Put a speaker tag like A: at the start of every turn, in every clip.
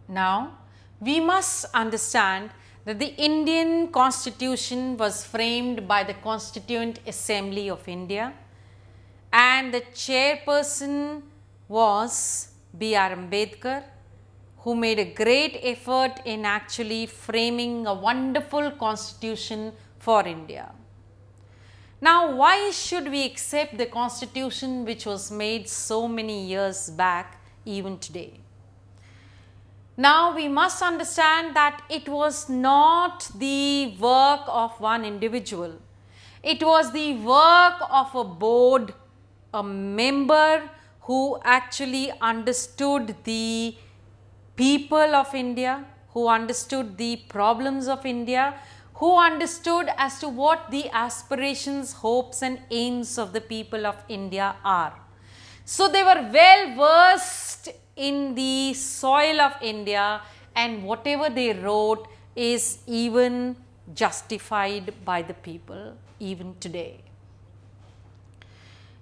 A: Now, we must understand that the Indian Constitution was framed by the Constituent Assembly of India, and the chairperson was B.R. Ambedkar, who made a great effort in actually framing a wonderful constitution for India. Now, why should we accept the constitution which was made so many years back even today? Now, we must understand that it was not the work of one individual. It was the work of a board, a member who actually understood the people of India, who understood the problems of India, who understood as to what the aspirations, hopes and aims of the people of India are. So, they were well versed in the soil of India, and whatever they wrote is even justified by the people even today.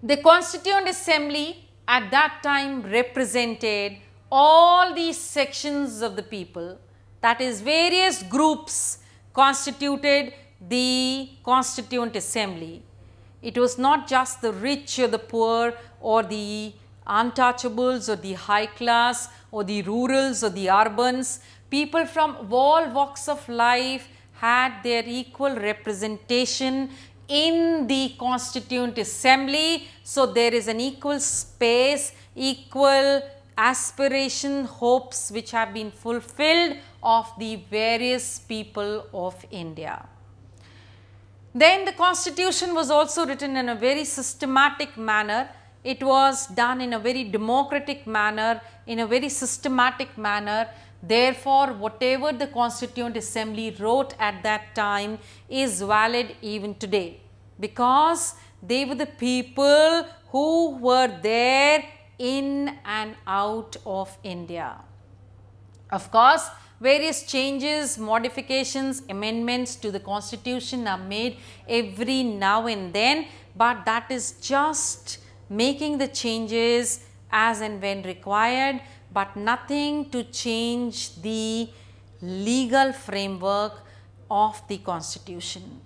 A: The Constituent Assembly at that time represented all these sections of the people, that is, various groups constituted the Constituent Assembly. It was not just the rich or the poor or the untouchables or the high class or the rurals or the urbans. People from all walks of life had their equal representation in the Constituent Assembly. So, there is an equal space, equal aspiration, hopes which have been fulfilled of the various people of India. Then the Constitution was also written in a very systematic manner. It was done in a very democratic manner, in a very systematic manner. Therefore, whatever the Constituent Assembly wrote at that time is valid even today, because they were the people who were there in and out of India. Of course, various changes, modifications, amendments to the Constitution are made every now and then, but that is just making the changes as and when required, but nothing to change the legal framework of the Constitution.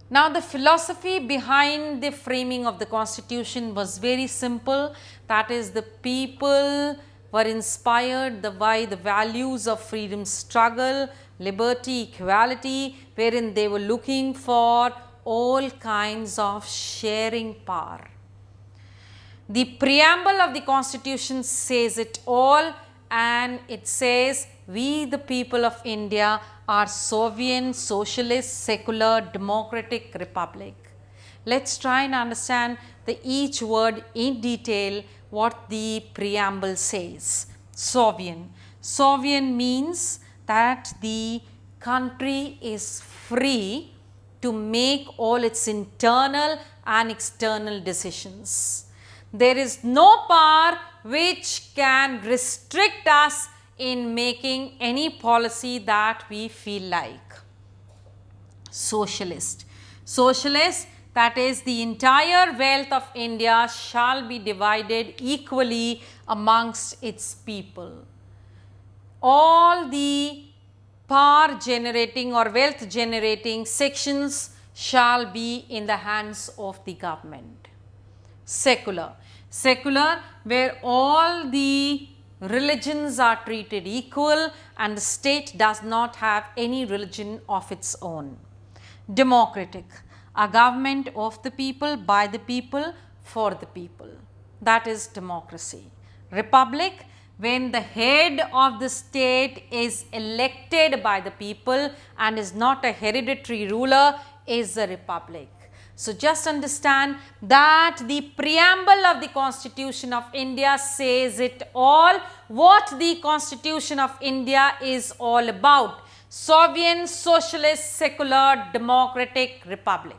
A: Now, the philosophy behind the framing of the Constitution was very simple. That is, the people were inspired by the values of freedom struggle, liberty, equality, wherein they were looking for all kinds of sharing power. The preamble of the Constitution says it all, and it says, we the people of India are sovereign, socialist, secular, democratic republic. Let's try and understand each word in detail, what the preamble says. Sovereign. Sovereign means that the country is free to make all its internal and external decisions. There is no power which can restrict us in making any policy that we feel like. Socialist. Socialist, that is, the entire wealth of India shall be divided equally amongst its people. All the power generating or wealth generating sections shall be in the hands of the government. Secular. Secular, where all the religions are treated equal and the state does not have any religion of its own. Democratic, a government of the people, by the people, for the people. That is democracy. Republic, when the head of the state is elected by the people and is not a hereditary ruler, is a republic. So, just understand that the preamble of the Constitution of India says it all, what the Constitution of India is all about. Sovereign, socialist, secular, democratic republic.